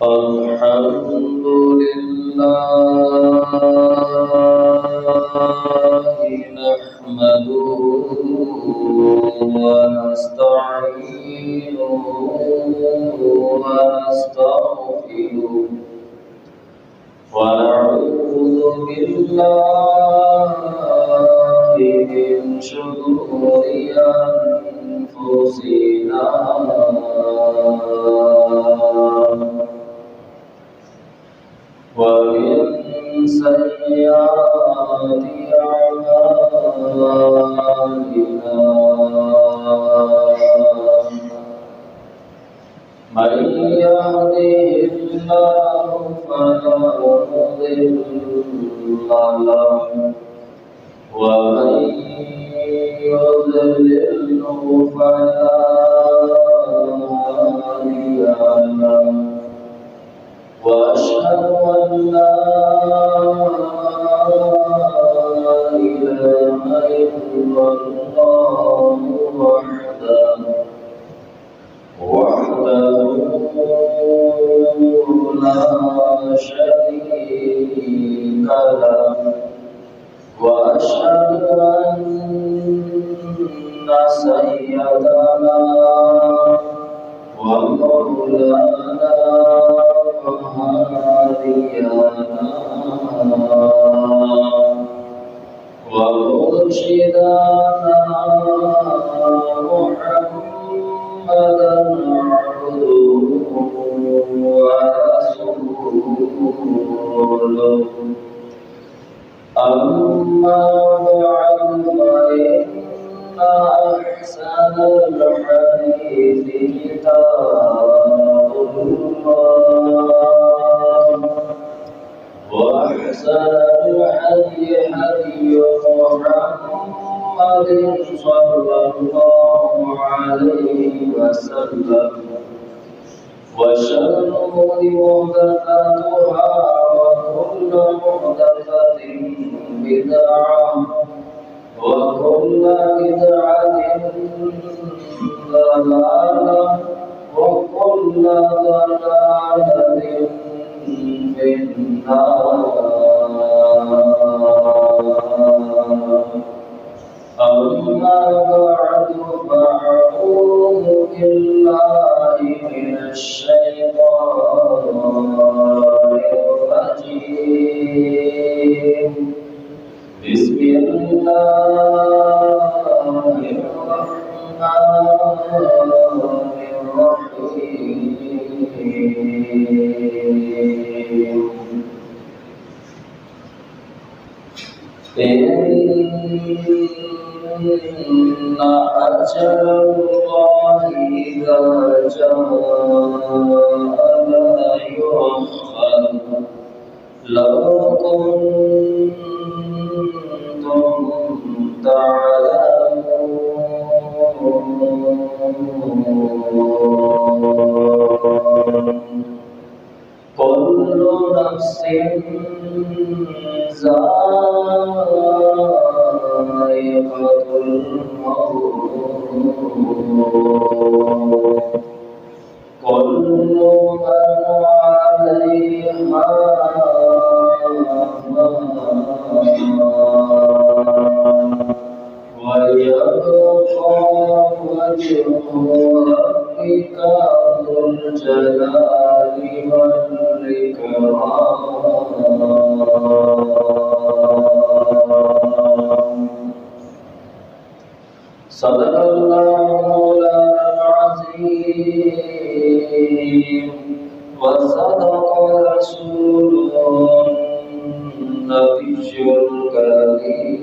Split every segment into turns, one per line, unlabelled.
الحمد لله نحمده ونستعينه ونستغفره ونعوذ بالله من شرور أنفسنا ومن سيئات أعمالنا من يهده الله فلا مضل له ومن يضلله فلا هادي له وأشهد أن لا إله إلا الله وحده لا شريك له وأشهد أن سيدنا ومولانا وهادينا ومرشدنا محمدا عبده ورسوله أما بعد فإن أحسن الحديث كتاب الله وأحسن الهدي هدي محمد صلى الله عليه وسلم وشر الأمور محدثاتها وكل محدثة بدعة وكل بدعة ضلالة وكل ضلالة في النار. أما بعد فأعوذ بالله من الشيطان الرجيم. بسم الله الرحمن الرحيم. إن أجل الله إذا جاء لا يؤخر لو كنتم تعلمون. كل نفس ذائقة الموت كل من عليها فان ويبقى وجه ربك ذو الجلال والإكرام. صدق الله مولانا العظيم وصدق رسوله النبي الكريم.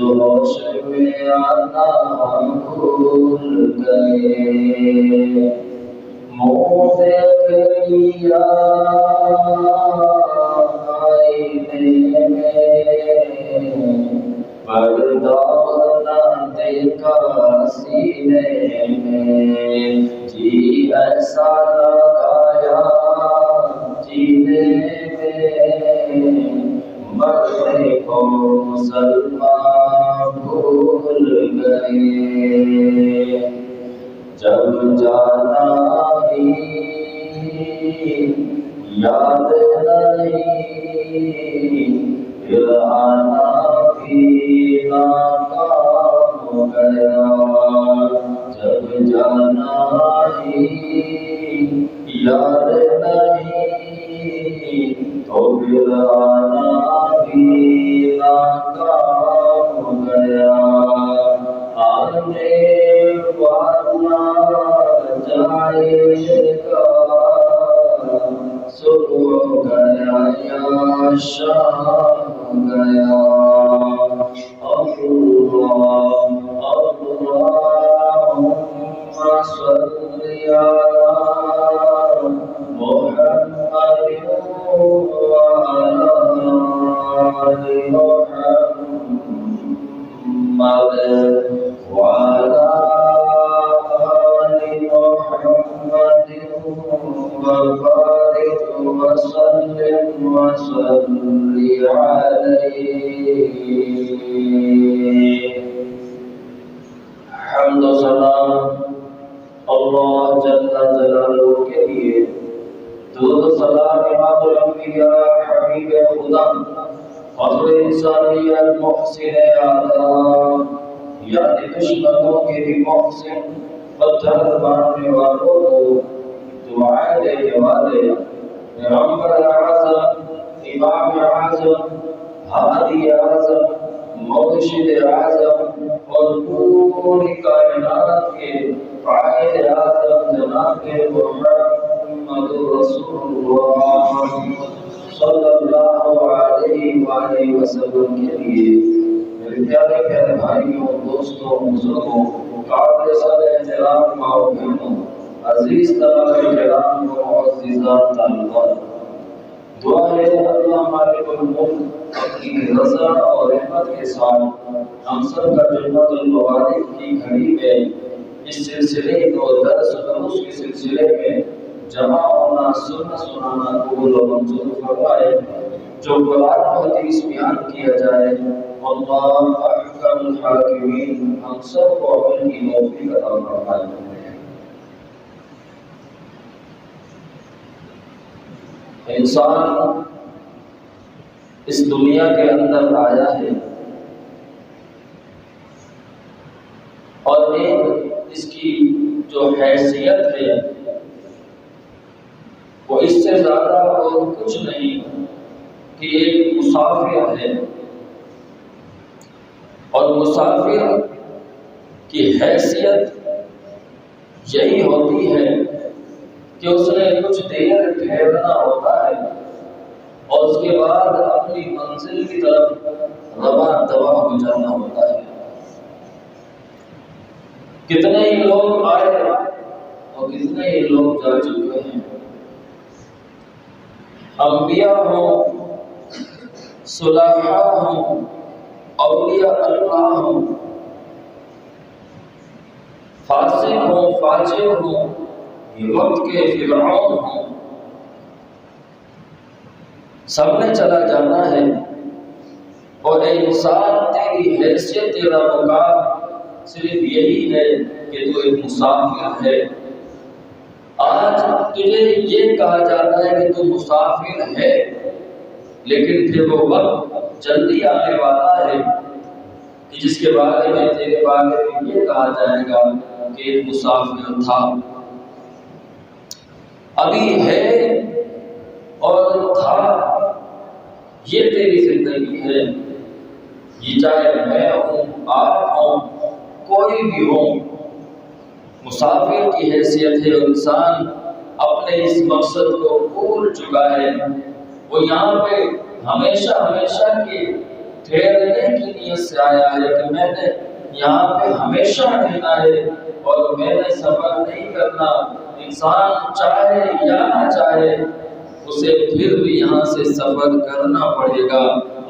ہوش میں آنا بھول گئے، منہ دیکھ لیا آئینے میں، پردہ نہ دیکھا سینے میں، جی ایسا لگایا جینے میں، مرنے کو مسلمان بھول گئے، جب جانا ہی یاد نہیں، پھر آنا بھی ناکام ہو گیا، جب جانا ہی یاد نہیں، تو پھر آنا بھی ناکام ہو گیا، آنے والا جائے گا، صبح گیا یا شام گیا، اللہم صلی علی محمد وعلی آل محمد وعلی آل محمد وبارك وسلم وصل عليه۔ حمد و سلام اللہ جل جلالہ کے لیے، درود و سلام امام الانبیاء حبیب خدا حضرت انسانیت محسن آدم، یعنی دشمنوں کے بھی محسن، پتھر مارنے والوں کو دعائیں دینے والے پیغمبر اعظم، امام اعظم، ہادی اعظم، مرشد اعظم اور پوری کائنات کے قائد اعظم جناب محمد رسول اللہ صلی اللہ علیہ وآلہ وسلم کے لیے، میرے پیارے پیارے بھائیوں، دوستوں، بزرگوں، قابل صد احترام ماں و بہنوں، عزیز طلباء کرام و معززات طالبات، دعا ہے اللہ مالک الملک اپنی رضا اور رحمت کے ساتھ ہم سب کا جنت المبارک کی گھڑی میں اس سلسلے کو درس دروس کے سلسلے میں جمع ہونا، سننا سنانا قبول و منظور فرمائے، جو قرآن و حدیث بیان کیا جائے، اللہ احکم الحاکمین ہم سب کو عمل کی توفیق عطا فرمائے۔ انسان اس دنیا کے اندر آیا ہے اور ایک اس کی جو حیثیت ہے وہ اس سے زیادہ اور کچھ نہیں کہ ایک مسافر ہے، اور مسافر کی حیثیت یہی ہوتی ہے کہ اس نے کچھ دیر ٹھہرنا ہوتا ہے اور اس کے بعد اپنی منزل کی طرف رواں دوا ہو جانا ہوتا ہے۔ کتنے ہی لوگ آئے اور کتنے ہی لوگ جا چکے ہیں، انبیاء ہوں، صلحاء ہوں، اولیاء اللہ ہوں، فاسق ہوں، فاجر ہوں، وقت کے فرعون ہوں، سب نے چلا جانا ہے، اور اے انسان تیری حیثیت، تیرا مقام صرف یہی ہے کہ تو ایک مسافر ہے۔ آج تجھے یہ کہا جاتا ہے کہ تو مسافر ہے، لیکن پھر وہ وقت جلدی آنے والا ہے کہ جس کے بارے میں تیرے بارے میں یہ کہا جائے گا کہ ایک مسافر تھا، ابھی ہے اور تھا۔ یہ تیری زندگی ہے، یہ چاہے میں ہوں، آپ ہوں، کوئی بھی ہو، مسافر کی حیثیت ہے۔ انسان اپنے اس مقصد کو بھول چکا ہے، وہ یہاں پہ ہمیشہ ہمیشہ کی ٹھہرنے کی نیت سے آیا ہے کہ میں نے یہاں پہ ہمیشہ رہنا ہے اور میں نے سفر نہیں کرنا۔ انسان چاہے یا نہ چاہے اسے پھر بھی یہاں سے سفر کرنا پڑے گا۔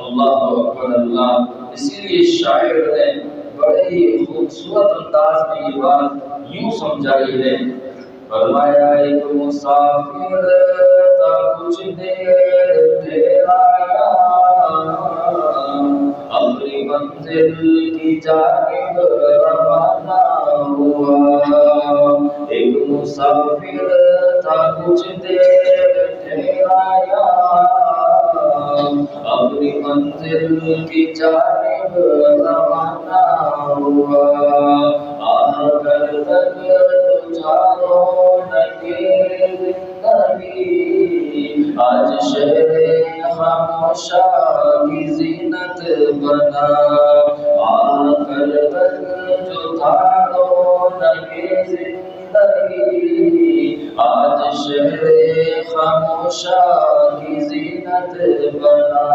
اللہ اکبر اللہ۔ اسی لیے شاعر نے بڑے ہی خوبصورت انداز میں یہ بات یوں سمجھائی ہے، فرمایا ایک مسافر تھا کچھ دیر ٹھہرایا، اپنی منزل کی جانب روانہ ہوا۔ ایک مسافر تھا کچھ دیر ٹھہرایا، اپنی منزل کی جانب روانہ ہوا۔ آ کر تک چاروں نگے زندگی، آج شہر خاموشہ کی زینت بنا۔ آ کر تک جو چاروں نگے زندگی، آج شہر خاموشہ کی زینت بنا۔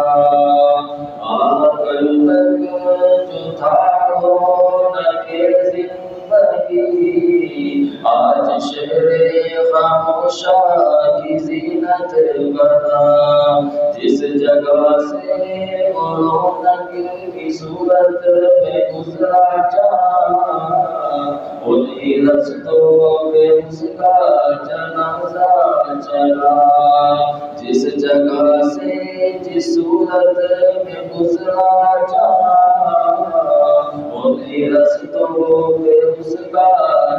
آ کر تک جو چاروں نگے زندگی، آج شہر خاموشہ کی زینت بنا۔ جس جگہ سے وہ رونق کی صورت میں گزرا جہاں، انہی رستوں پہ اس کا جنازہ چلا۔ جس جگہ سے جس صورت میں گزرا جہاں، انہی رستوں پہ اس کا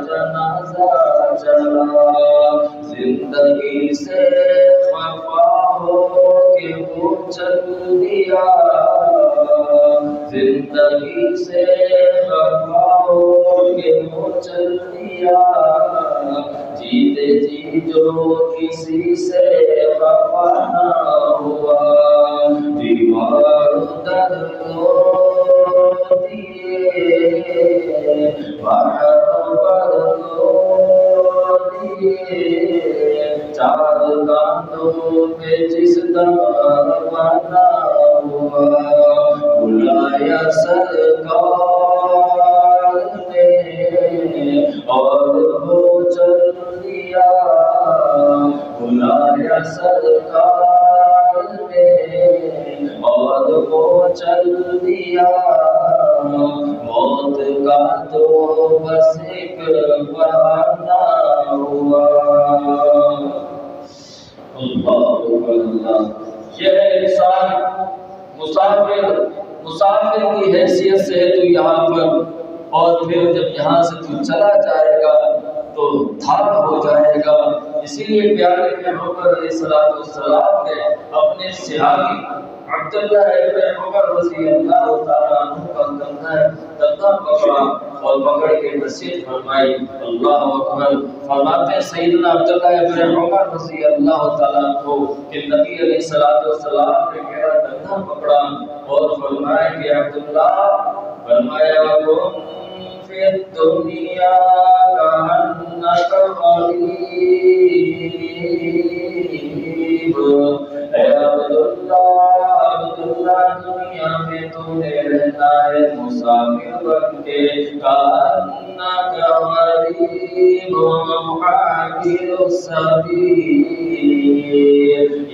جنازہ چلا۔ زندگی سے خفا ہو کے وہ چل دیا، زندگی سے خفا ہو کے وہ چل دیا۔ جیتے جی جو کسی سے خفا نہ ہوا، دیوار در رو دیے، باہر پر رو دیے، چار کاندھوں پہ جس دم روانہ ہوا۔ بلایا سرکار نے اور وہ چل دیا، بلایا سرکار نے اور وہ چل دیا۔ موت کا تو بس ایک بہانہ ہوا۔ اللہ اللہ۔ یہ ہے انسان مسافر کی حیثیت سے ہے تو یہاں پر، اور پھر جب یہاں سے تو چلا جائے گا تو تھک ہو جائے گا۔ اسی لیے پیارے پیغمبر علیہ السلام نے اپنے صحابی عبداللہ ابن عمر رضی اللہ تعالیٰ عنہ کا کندھا پکڑا اور پکڑ کے نصیحت فرمائی۔ اللہ اکبر۔ فرماتے ہیں سیدنا عبداللہ ابن عمر رضی اللہ تعالیٰ عنہ کہ نبی علیہ السلام نے میرا کندھا پکڑا اور فرمایا کہ عبداللہ، فرمایا کن فی الدنیا کأنک غریب، اے عبداللہ دنیا میں تو نے رہنا ہے مسافر بن کے، کأنک غریب عابر السبیل،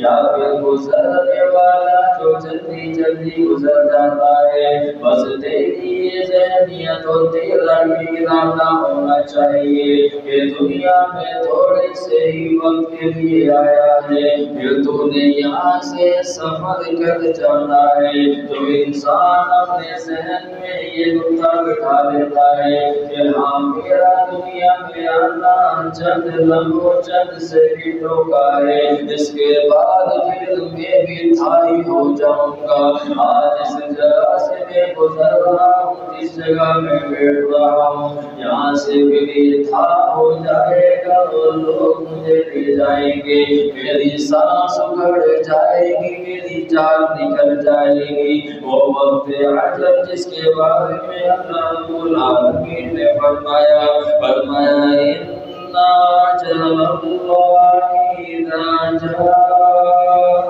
یا پھر گزرنے والا جو جلدی جلدی گزر جاتا ہے۔ بس تیری یہ ذہنیت اور تیرا یہ ارادہ ہونا چاہیے کہ دنیا میں تھوڑے سے ہی وقت کے لیے آیا ہے، پھر تو نے یہاں سے سفر کر جانا ہے۔ تو انسان اپنے ذہن میں یہ نقطہ بٹھا لیتا ہے کہ ہاں میرا دنیا میں آنا چند لمحوں چند سیکنڈوں کا ہے، اس کے بعد پھر میں بھی تھائی ہو جاؤں گا۔ آج اس جگہ سے میں گزر رہا ہوں، جس جگہ میں بیٹھ رہا ہوں، یہاں سے میری تھا ہو جائے گا اور لوگ مجھے لے جائیں گے، میری سانس اکھڑ جائے گی، میری جان نکل جائے گی۔ وہ وقت عجب جس کے بارے میں اللہ رب العالمین نے فرمایا اِنَّ أَجَلَ اللَّهِ إِذَا جَاءَ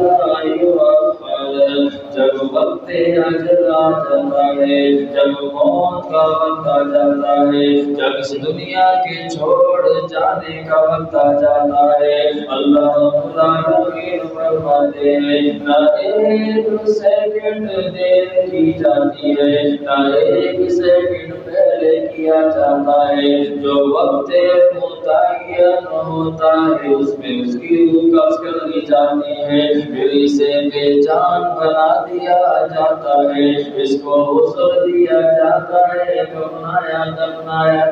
لَا يُؤَخَّرُ جب وقت اجل آ جاتا ہے، جب موت کا وقت آ جاتا ہے، جب اس دنیا کے چھوڑ جانے کا وقت آ جاتا ہے، اللہ رب العالمین فرماتے ہیں نہ ایک سیکنڈ دیر کی جاتی ہے، نہ ایک سیکنڈ پہلے کیا جاتا ہے، جو وقت متعین ہوتا ہے اس میں اس کی روح قبض کر لی جاتی ہے، پھر اسے بے جان بنا دیا جاتا ہے، اس کو غسل دیا جاتا ہے، دفنایا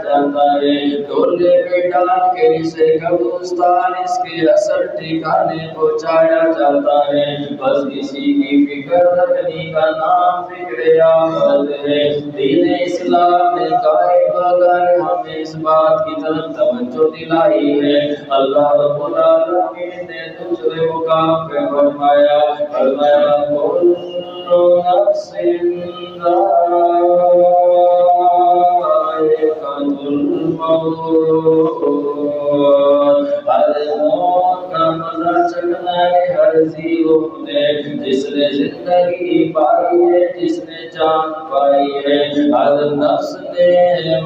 جاتا ہے، ڈولے میں ڈال کے اسے قبرستان اس کے اصل ٹھکانے پہنچایا جاتا ہے۔ بس اسی کی فکر رکھنے کا نام فکر آخرت ہے۔ دین اسلام نے گائے بگائے ہمیں اس بات کی طرف توجہ دلائی ہے۔ اللہ رب العالمین نے دوسرے مقام پہ فرمایا کل نفس ذائقۃ الموت، ہر موت کا مزہ چکھنا ہے ہر ذی روح نے، جس نے زندگی پائی ہے، جس نے جان پائی ہے، ہر نفس نے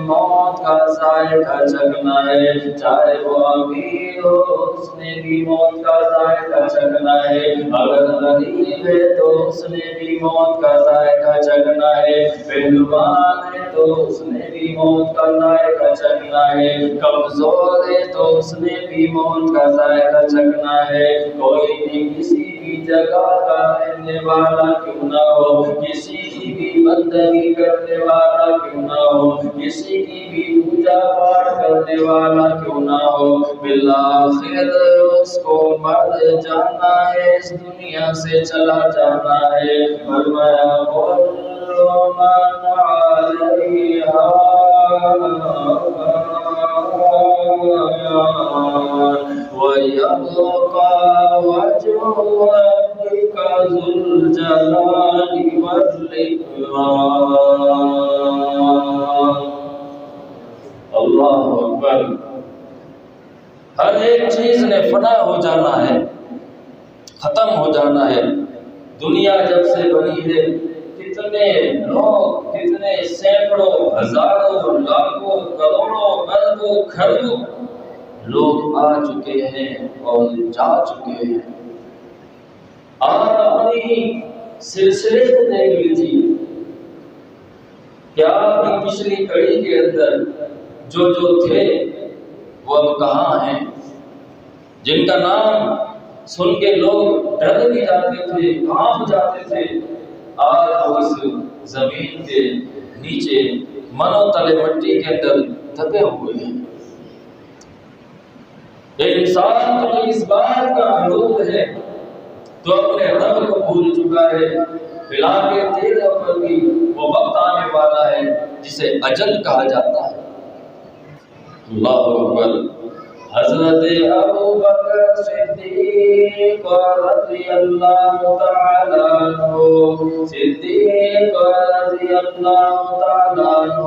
موت کا ذائقہ چکھنا ہے، چاہے وہ امیر ہو اس نے بھی موت کا ذائقہ چکھنا ہے، اگر غریب ہے تو اس نے بھی موت کا ذائقہ چکھنا ہے، پہلوان ہے تو اس نے بھی موت کا ذائقہ چکھنا ہے، کمزور ہے تو اس نے بھی موت کا ذائقہ چکھنا ہے، کوئی بھی کسی بھی جگہ کا رہنے والا کیوں نہ ہو، کسی کی بھی بندگی کرنے والا کیوں نہ ہو، کسی کی بھی پوجا پاٹ کرنے والا کیوں نہ ہو، بالآخر اس کو مر جانا ہے، اس دنیا سے چلا جانا ہے۔ فرمایا کل من علیہا وَيَبْقَى وَجْهُ رَبِّكَ ذُو الْجَلَالِ وَالْإِكْرَامِ۔ اللہ اکبر۔ ہر ایک چیز نے فنا ہو جانا ہے، ختم ہو جانا ہے۔ دنیا جب سے بنی ہے کتنے لوگ، کتنے سینکڑوں، ہزاروں، لاکھوں، کروڑوں، اربوں، کھربوں لوگ آ چکے ہیں اور جا چکے ہیں۔ آپ اپنی سلسلے کو دیکھ لیجیے کیا اپنی پچھلی کڑی کے اندر جو تھے وہ اب کہاں ہیں، جن کا نام سن کے لوگ ڈر بھی جاتے تھے، کانپ جاتے تھے، آج وہ اس زمین کے نیچے منو تلے مٹی کے اندر دبے ہوئے ہیں۔ انسان تو اس بات کا حروف ہے تو اپنے رب کو بھول چکا ہے، بلا کے تیرے پر بھی وہ وقت آنے والا ہے جسے اجل کہا جاتا ہے۔ اللہ اکبر۔ حضرت ابو بکر صدیق رضی اللہ تعالی عنہ، صدیق رضی اللہ تعالی عنہ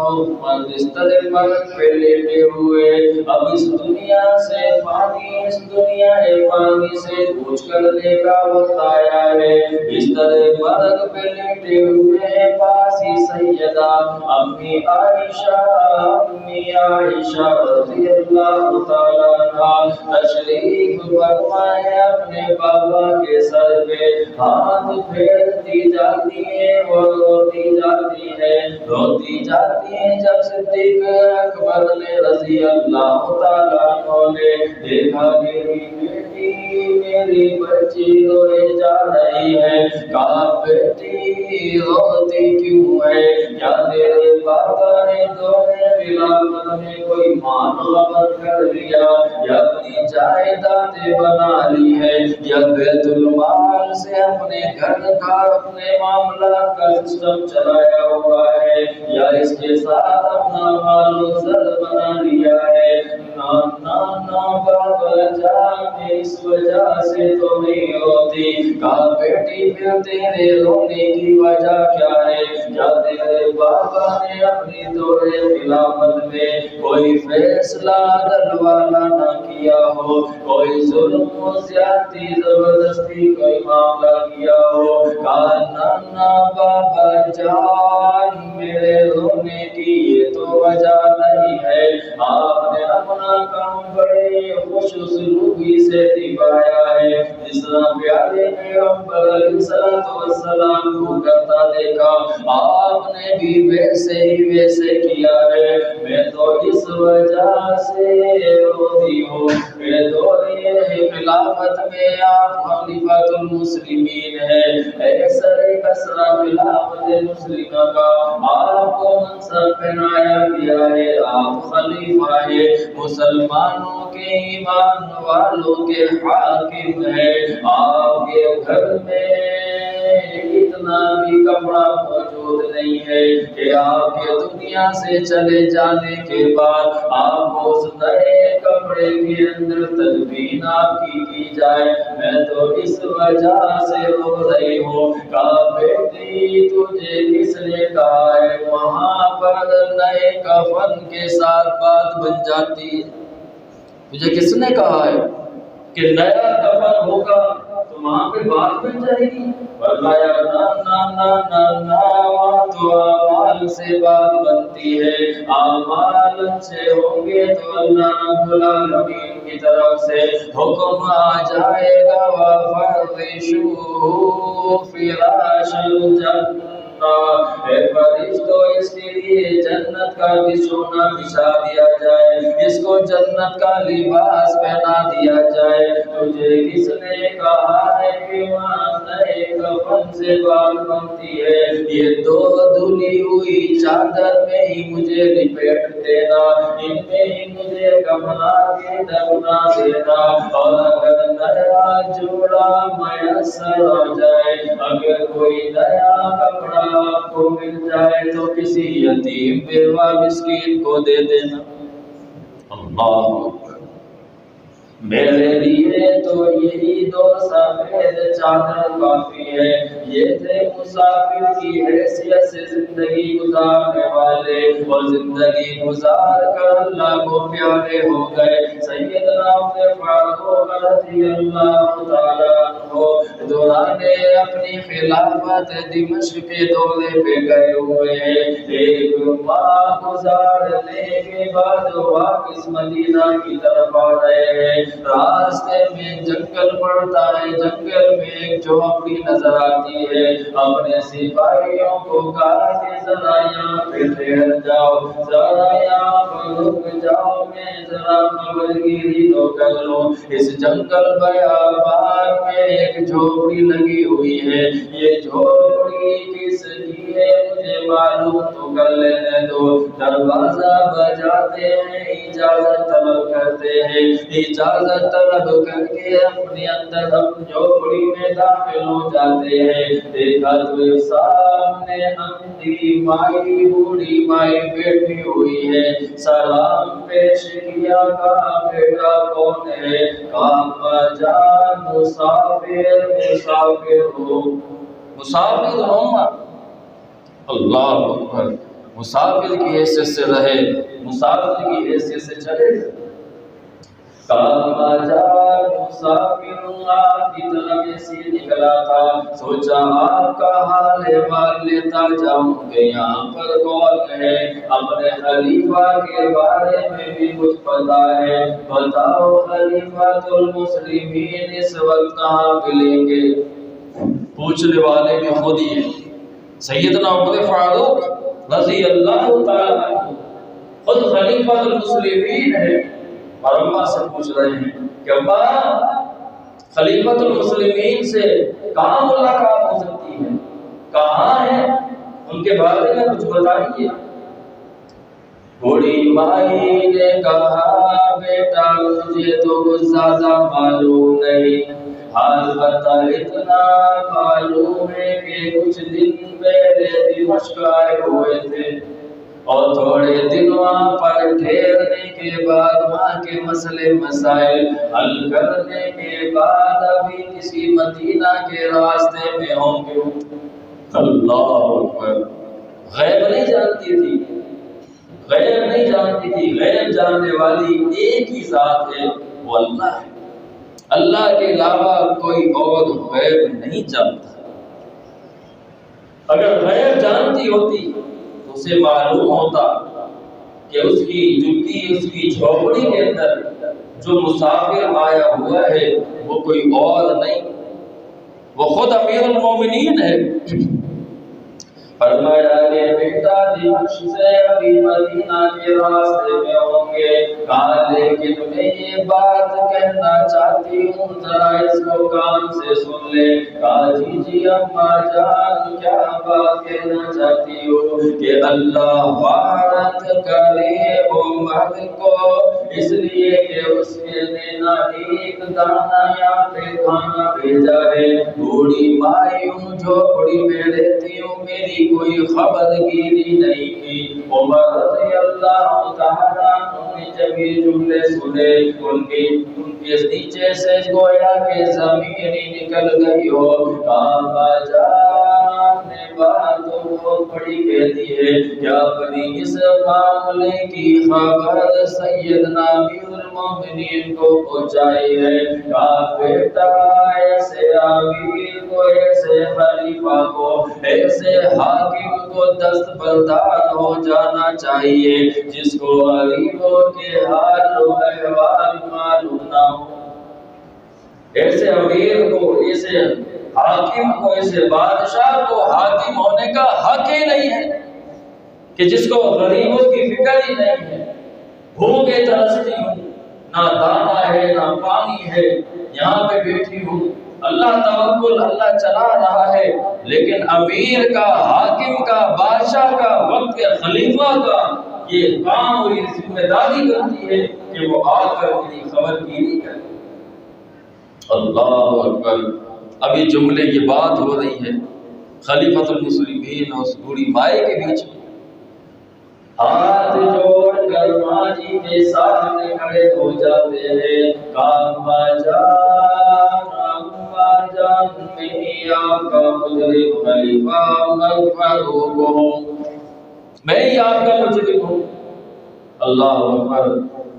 بستر مرگ پہ لیٹے ہوئے، اب اس دنیا سے فانی، اس دنیا فانی سے کوچ کرنے کا وقت آیا ہے، بستر مرگ پہ لیٹے ہوئے ہیں، پاس ہی سیدہ امی عائشہ رضی اللہ تعالی تشریف فرمائے، اپنے بابا کے سر پہ ہاتھ پھیرتی جاتی ہے اور روتی جاتی ہے، جب صدیق اکبر نے رضی اللہ تعالیٰ عنہ نے دیکھا میری بیٹی، میری بچی روئے جا رہی ہے، کہا بیٹی روتی کیوں ہے، کیا تیرے بابا نے دورے خلافت میں کوئی مان غلط کر لیا، یا اپنی جائیدادیں بنا لی ہے، یا بیت المال سے اپنے گھر کا، اپنے معاملات کا سسٹم چلایا ہوا ہے، یا اس کے ساتھ اپنا مال و زر بنا لیا ہے۔ نا بابا جان اس وجہ سے تو نہیں روتی، کہا بیٹی پھر تیرے رونے کی وجہ کیا ہے، کیا تیرے بابا نے اپنی دور خلافت میں کوئی فیصلہ عدل والا نہ کیا ہو، کوئی ظلم و زیادتی زبردستی کوئی معاملہ وظیفہ کیا ہو، کہا نانا بابا جان میرے رونے کی یہ تو وجہ نہیں ہے، آپ نے اپنا کام بڑے خوش سلوکی سے نبھایا ہے، جس طرح پیارے پیغمبر علیہ السلام کو کرتا دیکھا آپ نے بھی ویسے کیا ہے، میں تو اس وجہ سے روتی ہوں، میرے دور خلافت میں آپ خلیفۃ المسلمین ہیں، ایسا کسرا خلافت مسلمہ کا آپ کو منصب پہنایا گیا ہے، آپ خلیفہ ہیں، مسلمانوں کے ایمان والوں کے حاکم ہیں، آپ کے گھر میں اتنا بھی کپڑا موجود نہیں ہے کہ آپ کے دنیا سے چلے جانے کے بعد آپ کو اس نئے کپڑے کے اندر تدفین آپ کی جائے، میں تو اس وجہ سے رو رہی ہوں، کہا بیٹی تجھے کس نے کہا ہے وہاں پر نئے کفن کے ساتھ بات بن جاتی ہے، تجھے کس نے کہا ہے کہ نیا کفن ہوگا تو وہاں پہ بات بن جائے گی؟ فرمایا نا وہاں تو اعمال سے بات بنتی ہے، اعمال اچھے ہوں گے تو اللہ رب العالمین کی طرف سے حکم آ جائے گا وَفَرِّشُوهُ فِرَاشَ الْجَنَّةِ، اے فرشتوں اس کے لیے جنت کا بچھونا بچھا دیا جائے، اس کو جنت کا لباس پہنا دیا جائے، تجھے کس نے کہا ہے کہ وہاں نئے کفن سے بات بنتی ہے، یہ دو دھلی ہوئی چادر میں ہی مجھے لپیٹ دینا، ان میں ہی مجھے کفنا کے دفنا دینا، اور اگر نیا جوڑا میسر ہو جائے، اگر کوئی نیا کپڑا آپ کو مل جائے تو کسی یتیم بیوہ مسکین کو دے دینا۔ اللہ میرے لیے تو یہی دو سفید چادر کافی ہے، یہ تھے مسافر کی حیثیت سے زندگی گزارنے والے، اور زندگی گزار کر اللہ کو پیارے ہو گئے، سیدنا عمر فاروق رضی اللہ تعالیٰ عنہ دوران اپنی خلافت دمشق کے دورے پہ گئے ہوئے ہیں، ایک ماہ گزارنے کے بعد واپس مدینہ کی طرف آ رہے ہیں، راستے میں جنگل پڑتا ہے، جنگل میں ایک جھونپڑی نظر آتی ہے، اپنے سپاہیوں کو کہا کہ ذرا یہاں پہ ٹھہر جاؤ، ذرا یہاں پر رک جاؤ، میں ذرا خبر گیری تو کر لوں، اس جنگل بیابان میں ایک جھونپڑی لگی ہوئی ہے، یہ جھونپڑی کس کی ہے مجھے معلوم تو کر لینے دو، دروازہ بجاتے ہیں، اجازت طلب کرتے ہیں، اجازت طلب کر کے اپنے اندر جھونپڑی میں داخل ہو جاتے ہیں، دیکھا تو سامنے اندھی مائی بوڑھی مائی بیٹھی ہوئی ہے، سلام پیش کیا، کہا بیٹا کون ہے، کہا جان مسافر ہو، مسافر ہوں، اللہ اکبر، مسافر کی حیثیت سے رہے، مسافر کی حیثیت سے چلے، کہا جان مسافر آپ کی طرف ایسی نکلا تھا، سوچا آپ کا حال احوال لیتا جاؤں کہ یہاں پر کون ہے، اپنے خلیفہ کے بارے میں بھی کچھ پتا ہے، بتاؤ خلیفۃ المسلمین اس وقت کہاں ملیں گے، پوچھنے والے بھی خود ہی ہیں، سیدنا عمر فاروق رضی اللہ تعالیٰ عنہ خود خلیفۃ المسلمین ہے، اور اماں سے پوچھ رہے ہیں کہ اماں خلیفۃ المسلمین سے کہاں ملاقات ہو سکتی ہے، کہاں ہے، ان کے بارے میں کچھ بتائیے۔ بوڑھی مائی نے کہا بیٹا مجھے تو کچھ زیادہ معلوم نہیں، البتہ اتنا معلوم ہے کہ کچھ دن پہلے دمشق آئے ہوئے تھے، اور تھوڑے دن وہاں پر ٹھہرنے کے بعد وہاں کے مسئلے مسائل حل کرنے کے بعد ابھی کسی مدینہ کے راستے میں ہوں گے۔ اللہ اکبر، غیب نہیں جانتی تھی، غیب نہیں جانتی تھی، غیب جاننے والی ایک ہی ذات ہے، وہ اللہ ہے۔ اللہ کے علاوہ کوئی اور غیب نہیں جانتا۔ اگر غیب جانتی ہوتی تو اسے معلوم ہوتا کہ اس کی جھگی، اس کی جھوپڑی کے اندر جو مسافر آیا ہوا ہے وہ کوئی اور نہیں، وہ خود امیر المومنین ہے۔ فرمایا کہ بیٹا دمشق سے ابھی مدینہ کے راستے میں ہوں گے، کہا لیکن میں یہ بات کہنا چاہتی ہوں، ذرا اس کو کان سے سن لے۔ کہا جی جی اماں جان، کیا بات کہنا چاہتی ہو؟ کہ اللہ غارت کرے امت کو، اس لیے کہ اس کے لینا ایک دانہ یہاں پہ کھانا بھیجا ہے۔ بوڑھی مائی ہوں، جھوپڑی میں رہتی ہوں، میری کوئی خبر گیری نہیں کی۔ عمر رضی اللہ تعالیٰ نے جب یہ جملے سنے، ان کے نیچے سے گویا کہ زمین ہی نکل گئی ہو۔ آقا جان نے بات تو بہت بڑی کہہ دی ہے، کیا بنی اس معاملے کی خبر سیدنا امیر المومنین کو پہنچائی ہے؟ کہا بیٹا ایسے امیر کو، ایسے خلیفہ کو، ایسے حاکم کو دست بردار ہو جانا چاہیے جس کو غریبوں کے حال و احوال معلوم نہ ہو۔ ایسے امیر کو، ایسے حاکم کو، ایسے بادشاہ کو حاکم ہونے کا حق ہی نہیں ہے کہ جس کو غریبوں کی فکر ہی نہیں ہے۔ بھوکے ترستی ہوں، نہ دانا ہے نہ پانی ہے، یہاں پہ بیٹھی ہوں، اللہ توکل اللہ چلا رہا ہے، لیکن امیر کا، حاکم کا، بادشاہ کا، وقت کے خلیفہ کا یہ کام اور یہ ذمہ داری بنتی ہے کہ وہ آ کر میری خبر گیری کرے۔ اللہ اکبر۔ ابھی جملے کی بات ہو رہی ہے خلیفۃ المسلمین اور اس بوڑھی مائی کے بیچ میں، ہاتھ جوڑ کر ماں جی کے سامنے کھڑے ہو جاتے ہیں۔ اماں جان، اماں جان، میں آپ کا مجرم خلیفہ عمر فاروق ہوں، میں ہی آپ کا مجرم ہوں۔ اللہ اکبر۔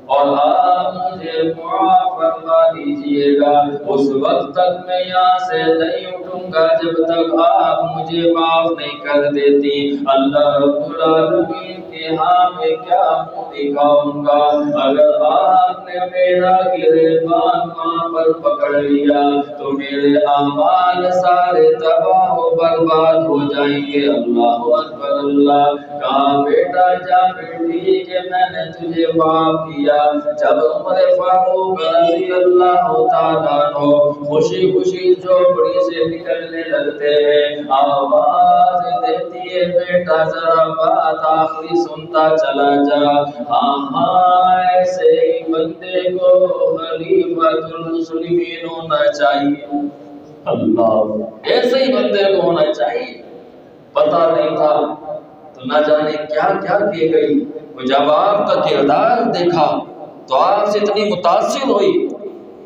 اور آپ مجھے معاف فرما دیجئے گا، اس وقت تک میں یہاں سے نہیں اٹھوں گا جب تک آپ مجھے معاف نہیں کر دیتی۔ اللہ رب العالمین کے ہاں میں کیا منہ دکھاؤں گا؟ اگر آپ نے میرا گریبان وہاں پر پکڑ لیا تو میرے اعمال سارے تباہ و برباد ہو جائیں گے۔ اللہ اکبر۔ اللہ کہا بیٹا جا بیٹی کہ میں نے تجھے معاف کیا۔ جب عمر فاروق رضی اللہ تعالیٰ عنہ خوشی خوشی جھوپڑی سے نکلنے لگتے ہیں، آواز دیتی ہے بیٹا ذرا بات آخری سنتا چلا جا۔ ہاں ہاں، ایسے ہی بندے کو خلیفۃ المسلمین ہونا چاہیے۔ اللہ، ایسے ہی بندے کو ہونا چاہیے۔ پتہ نہیں تھا تو نہ جانے کیا کیا کی گئی، جب آپ کا کردار دیکھا تو آپ سے اتنی متاثر ہوئی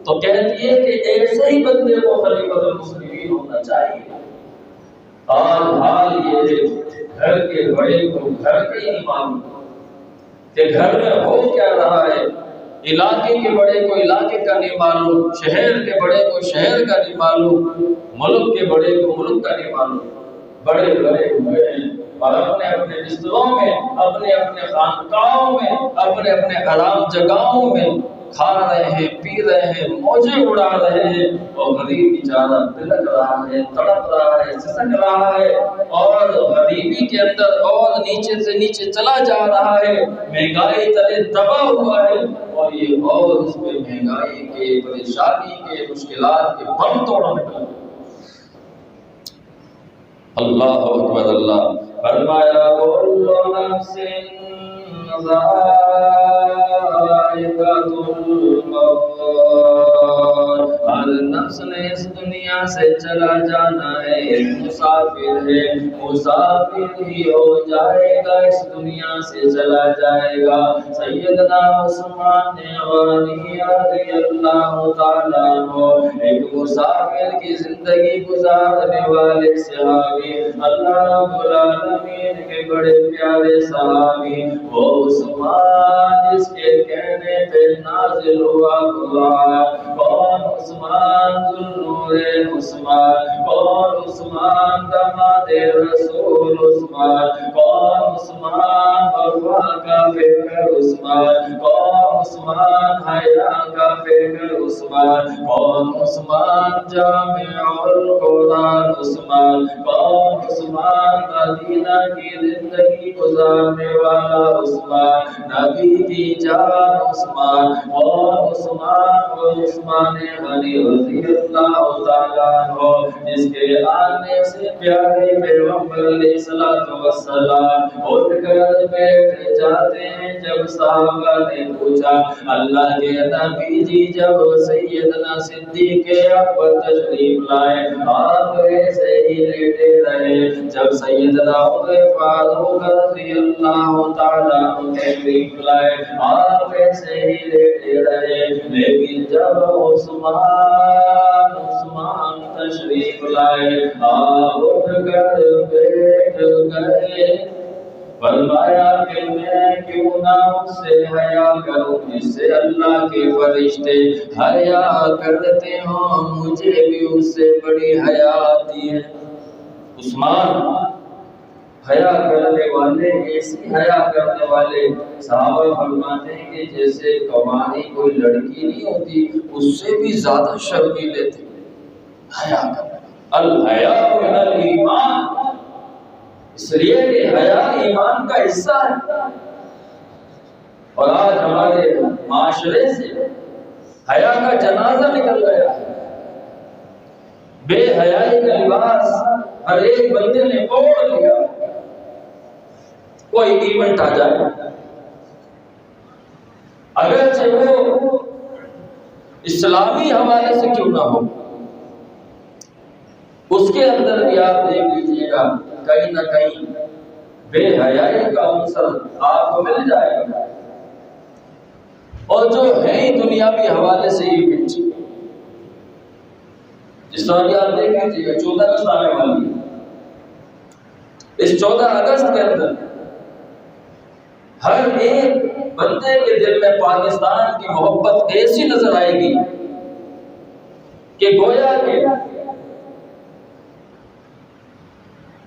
تو کہتی ہے کہ ایسے ہی بندے کو خلیفۃ المسلمین ہونا چاہیے۔ آج حال یہ ہے، گھر کے بڑے کو گھر کا ہی نہیں معلوم کہ گھر میں ہو کیا رہا ہے، علاقے کے بڑے کو علاقے کا نہیں معلوم، شہر کے بڑے کو شہر کا نہیں معلوم، ملک کے بڑے کو ملک کا نہیں معلوم۔ بڑے بڑے ہوئے ہیں اور اپنے اپنے بستروں میں، اپنے اپنے خانقاہوں میں، اپنے اپنے آرام جگہوں میں کھا رہے ہیں، پی رہے ہیں، موجیں اڑا رہے ہیں، اور غریب بیچارہ بلک رہا ہے، تڑپ رہا ہے، سسک رہا ہے، اور غریبی کے اندر اور نیچے سے نیچے چلا جا رہا ہے، مہنگائی تلے دبا ہوا ہے، اور یہ اور اس پہ مہنگائی کے، پریشانی کے، مشکلات کے بم توڑ نکلا۔ اللہ اکبر۔ اللہ فرمایا کل نفس ذائقۃ الموت، ہر نفس نے اس دنیا سے چلا جانا ہے، ایک مسافر ہے، مسافر ہی ہو جائے گا، اس دنیا سے چلا جائے گا۔ سیدنا عثمان غنی رضی اللہ تعالیٰ عنہ ایک مسافر کی زندگی گزارنے والے صحابی، اللہ رب العالمین کے بڑے پیارے صحابی، وہ عثمان جس کے کہنے پہ نازل ہوا قرآن، کون عثمان ذوالنورین عثمان، کون عثمان داماد رسول عثمان، کون عثمان وفا کا فکر عثمان، کون عثمان حیا کا فکر عثمان، کون عثمان جامع القرآن عثمان، کون عثمان مدینہ کی زندگی گزارنے والا عثمان، نبی کی جان عثمان، کون عثمان وہ عثمان غنی رضی اللہ تعالیٰ عنہ جس کے آنے سے پیارے پیغمبر علیہ السلام اٹھ کر بیٹھ جاتے ہیں۔ جب صحابہ نے پوچھا اللہ کے نبی جی جب سیدنا صدیق اکبر تشریف لائے آپ ایسے ہی لیٹے رہے، جب سیدنا عمر فاروق رضی اللہ تعالیٰ عنہ تشریف لائے آپ ایسے ہی لیٹے رہے، لیکن جب عثمان تشریف لائے آپ اٹھ کر بیٹھ گئے۔ فرمایا کہ میں کیوں نہ اس سے حیا کروں جس سے اللہ کے فرشتے حیا کرتے ہوں، مجھے بھی اس سے بڑی حیا آتی ہے۔ عثمان حیا کرنے والے، ایسی حیا کرنے والے صحابہ فرماتے ہیں کہ جیسے کماری کوئی لڑکی نہیں ہوتی اس سے بھی زیادہ شرمیلے تھے۔ حیا کرنے الحیاء من الایمان، اس لیے کہ حیا ایمان کا حصہ ہے، اور آج ہمارے معاشرے سے حیا کا جنازہ نکل گیا ہے۔ بے حیائی کا لباس ہر ایک بندے نے اوڑھ لیا۔ کوئی ایونٹ آ جائے اگرچہ وہ اسلامی حوالے سے کیوں نہ ہو، اس کے اندر بھی آپ دیکھ لیجئے گا کہیں نہ کہیں بے حیائی کا عنصر آپ کو مل جائے گا، اور جو ہے ہی دنیاوی حوالے سے یہ بچ جس طرح کہ آپ دیکھ لیجیے 14 اگست آنے والی ہے، اس 14 اگست کے اندر ہر ایک بندے کے دل میں پاکستان کی محبت ایسی نظر آئے گی کہ گویا کہ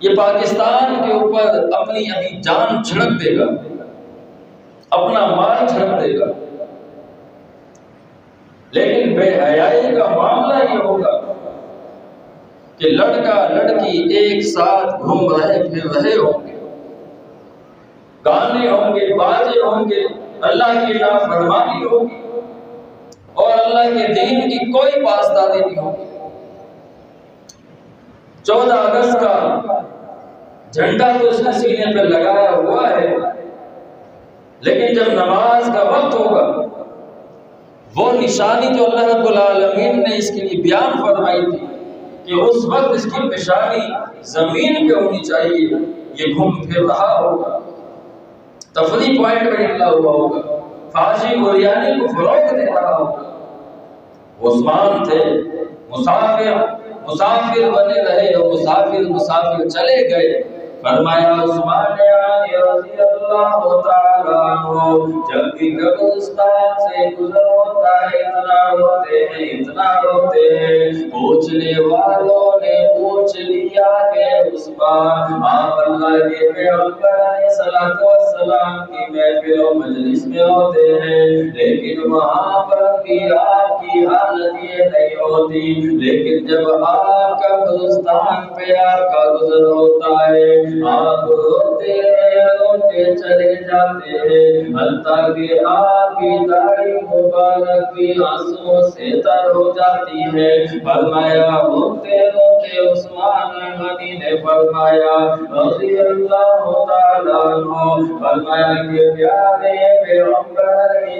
یہ پاکستان کے اوپر اپنی ابھی جان چھڑک دے گا، اپنا مال چھڑک دے گا، لیکن بے حیائی کا معاملہ یہ ہوگا کہ لڑکا لڑکی ایک ساتھ گھوم رہے پھر رہے ہوں گے، گانے ہوں گے، باجے ہوں گے، اللہ کی نافرمانی ہوگی اور اللہ کے دین کی کوئی پاسداری نہیں ہوگی۔ 14 اگست کا جھنڈا تو اس نے سینے پہ لگایا ہوا ہے، لیکن جب نماز کا وقت ہوگا وہ نشانی جو اللہ رب العالمین نے اس کے لیے بیان فرمائی تھی کہ اس وقت اس کی پیشانی زمین پہ ہونی چاہیے، یہ گھوم پھر رہا ہوگا، تفریح پوائنٹ پہ نکلا ہوا ہوگا، فحاشی بریانی کو فروغ دے رہا ہوگا۔ عثمان تھے مسافر بنے رہے اور مسافر چلے گئے۔ فرمایا عثمان علی رضی اللہ تعالیٰ عنہ جب بھی قبرستان سے گزر ہوتا ہے اتنا روتے ہیں، پوچھنے والوں نے پوچھ لیا کہ عثمان آپ اللہ کے پیغمبر علیہ السلام کی محفل و مجلس میں ہوتے ہیں، لیکن وہاں پر بھی آپ کی حالت یہ نہیں ہوتی، لیکن جب آپ کا قبرستان پہ آپ کا گزر ہوتا ہے آپ روتے چلے جاتے ہیں، حتیٰ کہ آپ کی داڑھی مبارک بھی آنسوؤں سے تر ہو جاتی ہے۔ فرمایا روتے عثمان غنی نے فرمایا رضی اللہ تعالیٰ عنہ، فرمایا کہ پیارے پیغمبر علیہ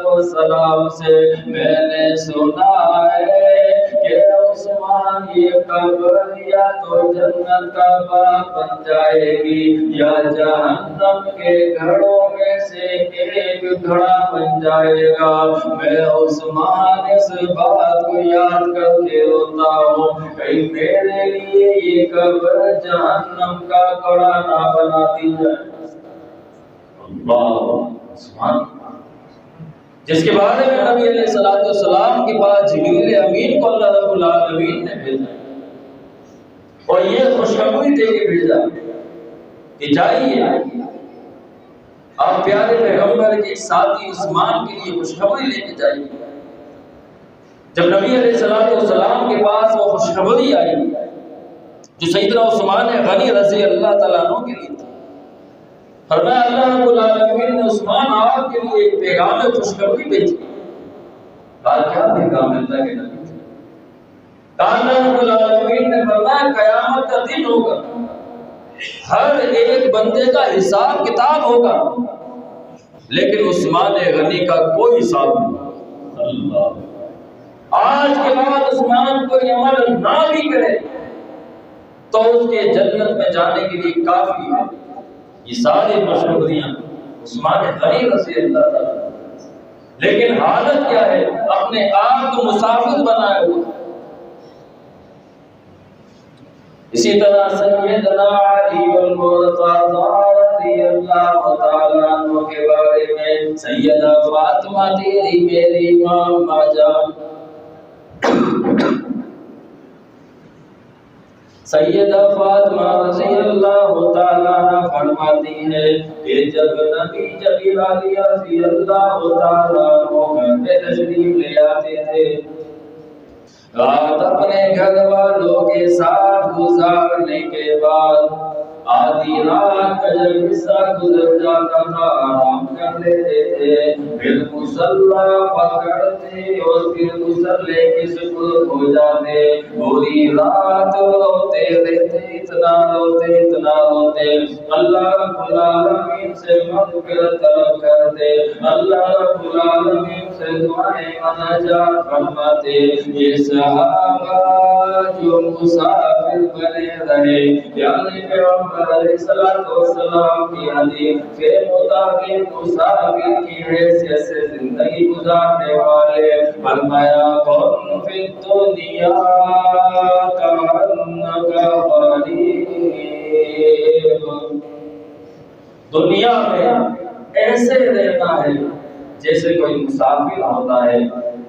السلام سے میں نے سنا ہے کہ عثمان یہ قبر یا تو جنت کا باغ بن جائے گی یا جہنم کے گھڑوں میں سے ایک گھڑا بن جائے گا۔ میں عثمان اس بات کو یاد کر کے روتا ہوں کہیں میرے لیے یہ قبر جہنم کا گھڑا نہ بنا دی جائے۔ اللہ عثمان جس کے بارے میں نبی علیہ الصلوۃ والسلام کے پاس جبریل امین کو اللہ رب العالمین نے بھیجا اور یہ خوشخبری دے کے بھیجا کہ جائیے آپ پیارے پیغمبر کے ساتھی عثمان کے لیے خوشخبری لے کے جائیے۔ جب نبی علیہ الصلوۃ والسلام کے پاس وہ خوشخبری آئی جو سیدنا عثمان غنی رضی اللہ تعالیٰ عنہ کے لیے تھی، فرمایا اللہ رب العالمین نے عثمان آپ کے لیے ایک پیغام خوشخبری بھیجی۔ کیا پیغام اللہ کے نبی؟ اللہ رب العالمین نے فرمایا قیامت کا دن ہوگا، ہر ایک بندے کا حساب کتاب ہوگا، لیکن عثمان غنی کا کوئی حساب نہیں۔ اللہ، آج کے بعد عثمان کوئی عمل نہ بھی کرے تو اس کے جنت میں جانے کے لیے کافی ہے۔ یہ ساری خوشخبریاں عثمان غنی رضی اللہ تعالیٰ، لیکن حالت کیا ہے؟ اپنے آپ کو مسافر بنائے ہوا۔ اسی طرح سیدنا علی والمرتضی رضی اللہ تعالیٰ عنہ کے بارے میں سیدہ فاطمہ تیری میری ماں جان، سیدہ فاطمہ رضی اللہ تعالیٰ عنہ فرماتی ہے کہ جب نبی جلیل علیہ رضی اللہ تعالیٰ عنہ گھر میں تشریف لے آتے تھے، رات اپنے گھر والوں کے ساتھ گزارنے کے بعد آدھی رات کا جب حصہ گزر جاتا تھا آرام کر لیتے تھے، پھر مصلی پکڑتے اور پھر مصلی کے سپرد ہو جاتے، پوری رات روتے رہتے، اتنا روتے اللہ رب العالمین سے مغفرت طلب کرتے، اللہ رب العالمین سے دعائیں مناجات فرماتے۔ یہ صحابہ جو مسافر بنے رہے، پیارے پیغمبر علیہ السلام کی حدیث کے مطابق مسافر کی حیثیت سے زندگی گزارنے والے، فرمایا کن فی الدنیا کأنک غریب، دنیا میں ایسے رہنا ہے جیسے کوئی مسافر ہوتا ہے۔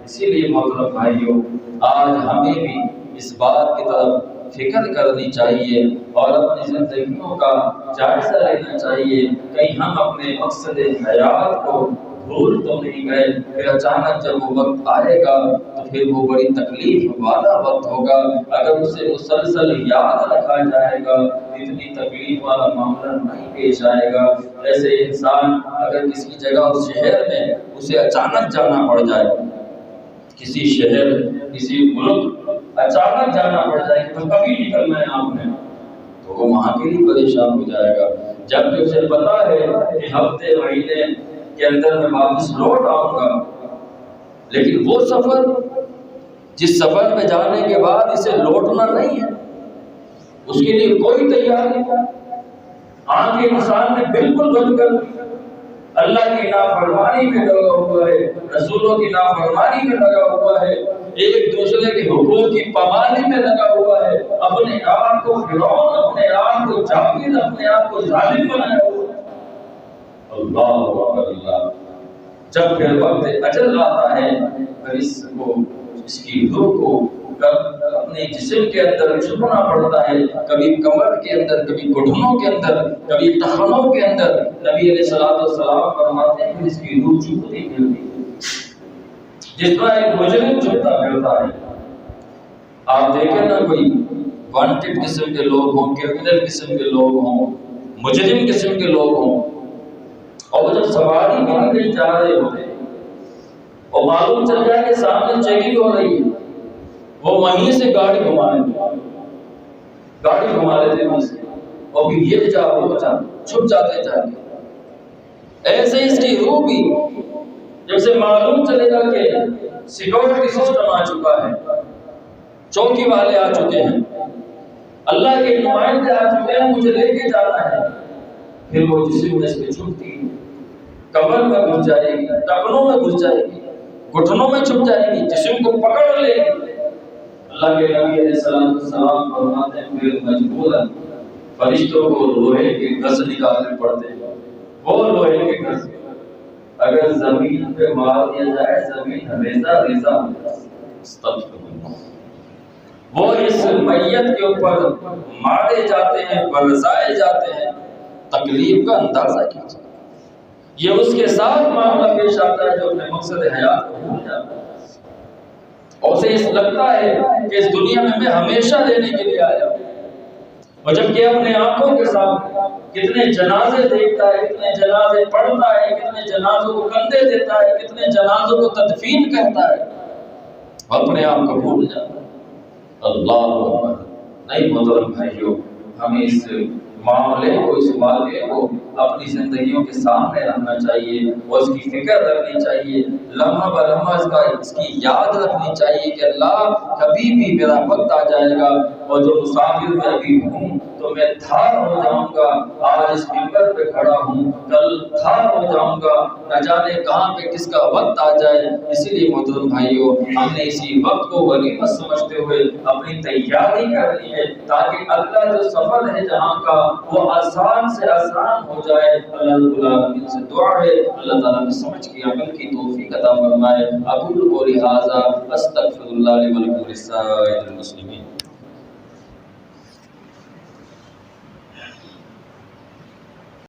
اسی لیے محترم بھائیوں، آج ہمیں بھی اس بات کی طرف فکر کرنی چاہیے اور اپنی زندگیوں کا جائزہ لینا چاہیے، کہیں ہم اپنے مقصد حیات کو بھول تو نہیں گئے، پھر اچانک جب وہ وقت آئے گا تو پھر وہ بڑی تکلیف والا وقت ہوگا۔ اگر اسے مسلسل یاد رکھا جائے گا اتنی تکلیف والا معاملہ نہیں پیش آئے گا۔ ایسے انسان اگر کسی جگہ اس شہر میں اسے اچانک جانا پڑ جائے، کسی شہر کسی ملک اچانک جانا پڑ جائے کہ کبھی نکلنا ہے آپ نے، تو وہ وہاں کے لیے پریشان ہو جائے گا۔ جبکہ اسے پتا ہے کہ ہفتے مہینے کے اندر میں واپس لوٹ آؤں گا، لیکن وہ سفر جس سفر پہ جانے کے بعد اسے لوٹنا نہیں ہے، اس کے لیے کوئی تیاری نہیں۔ آنکھیں انسان نے بالکل بند کر دی، اللہ کی نافرمانی میں لگا ہوا ہے، رسولوں کی نافرمانی میں لگا ہوا ہے، ایک دوسرے کے حقوق کی پامالی میں لگا ہوا ہے، اپنے آپ کو فرعون، اپنے آپ کو جابر، اپنے آپ کو ظالم بنایا ہوا ہے۔ اللہ اکبر اللہ۔ جب پھر وقت اجل آتا ہے پھر اس کی روح کو اپنے جسم کے اندر چھپنا پڑتا ہے، کبھی کمر کے اندر، کبھی گھٹنوں کے اندر، کبھی ٹخنوں کے اندر۔ نبی علیہ السلام فرماتے ہیں کہ اس کی روح چھپتی پھرتی جس طرح ایک مجرم چھپتا پھرتا ہے۔ آپ دیکھیں نا، کوئی وانٹڈ قسم کے لوگ ہوں، کرمنل قسم کے لوگ ہوں، مجرم قسم کے لوگ ہوں، اور وہ جب سواری میں کہیں جا رہے ہوتے اور معلوم چل جائے کہ سامنے چیکنگ ہو رہی ہے، وہ وہیں سے گاڑی گھما لیتے وہیں سے، اور پھر یہ جا وہ جا چھپ جاتے جا کے۔ ایسے اس کی روح بھی جب سے معلوم چلے گا کہ سیکورٹی سسٹم آ چکا ہے، چوکی والے آ چکے ہیں، اللہ کے نمائندے آ چکے ہیں، مجھے لے کے جانا ہے، پھر وہ جسم میں سے چھپتی کمر میں گھس جائے گی، ٹخنوں میں گھس جائے گی، گھٹنوں میں چھپ جائے گی، جسم کو پکڑ لے گی۔ اللہ کے نبی علیہ السلام فرماتے ہیں پھر مجبوراً فرشتوں کو لوہے کے گز نکالنے پڑتے ہیں، وہ لوہے کے گز اگر زمین پہ مار دیا جائے زمین ریزہ ریزہ ہو جائے۔ استغفراللہ۔ وہ اس میت کے اوپر مارے جاتے ہیں، برزائے جاتے ہیں، تکلیف کا اندازہ کیجیے۔ یہ اس کے ساتھ معاملہ پیش آتا ہے جو اپنے مقصد حیات کو بھول جاتا ہے، اور اسے لگتا ہے کہ اس دنیا میں ہمیشہ لینے کے لیے آیا ہوں، اور جبکہ اپنے آنکھوں کے سامنے کتنے جنازے دیکھتا ہے، کتنے جنازے پڑھتا ہے، کتنے جنازوں کو کندھے دیتا ہے، کتنے جنازوں کو تدفین کہتا ہے، اپنے آپ کو بھول جاتا ہے۔ اللہ اکبر۔ نہیں محترم بھائیوں، ہمیں اس معاملے کو، اس واقعے کو اپنی زندگیوں کے سامنے رکھنا چاہیے اور اس کی فکر رکھنی چاہیے، لمحہ بہ لمحہ اس کی یاد رکھنی چاہیے کہ اللہ کبھی بھی میرا وقت آ جائے گا اور جو مسافر میں ابھی ہوں تو میں تھار ہو جاؤں گا، آج اس ممبر پہ کھڑا ہوں، کل تھار ہو جاؤں گا، نہ جانے کہاں پہ کس کا وقت آ جائے۔ اسی لیے محترم بھائیوں، ہم نے اسی وقت کو غنیمت سمجھتے ہوئے اپنی تیاری کرنی ہے تاکہ اگلا جو سفر ہے جہاں کا وہ آسان سے آسان ہو جائے۔ اللہ رب العالمین سے دعا ہے اللہ تعالیٰ نے سمجھ کے عمل کی توفیق عطا فرمائے۔ اقول قولی ھذا استغفر اللہ لی ولکم ولسائر المسلمین۔